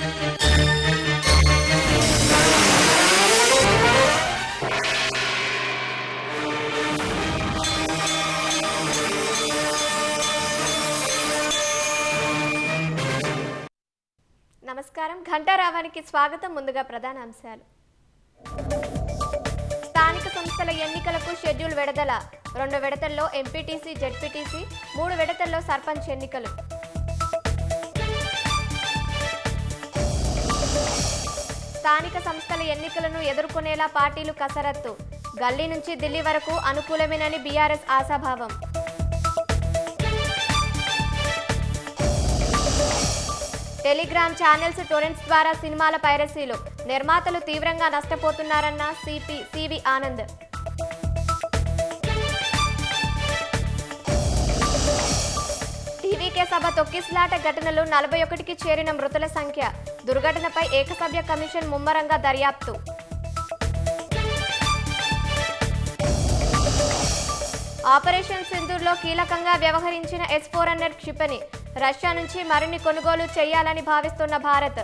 నమస్కారం. ఘంటారావానికి స్వాగతం. ముందుగా ప్రధాన అంశాలు. స్థానిక సంస్థల ఎన్నికలకు షెడ్యూల్ విడుదల. 2 విడతల్లో ఎంపీటీసీ, జెడ్పీటీసీ, 3 విడతల్లో సర్పంచ్ ఎన్నికలు. స్థానిక సంస్థల ఎన్నికలను ఎదుర్కొనేలా పార్టీలు కసరత్తు. గల్లీ నుంచి ఢిల్లీ వరకు అనుకూలమేనని బీఆర్ఎస్ ఆశాభావం. టెలిగ్రామ్ ఛానల్స్, టొరెంట్స్ ద్వారా సినిమాల పైరసీలు. నిర్మాతలు తీవ్రంగా నష్టపోతున్నారన్న సివి ఆనంద్. టీవీకే సభ తొక్కిసలాట ఘటనలు 41కి చేరిన మృతుల సంఖ్య. దుర్ఘటనపై ఏకసభ్య కమిషన్ ముమ్మరంగా దర్యాప్తు. ఆపరేషన్ సింధూర్లో కీలకంగా వ్యవహరించిన S-400 క్షిపణి. రష్యా నుంచి మరిన్ని కొనుగోలు చేయాలని భావిస్తున్న భారత్.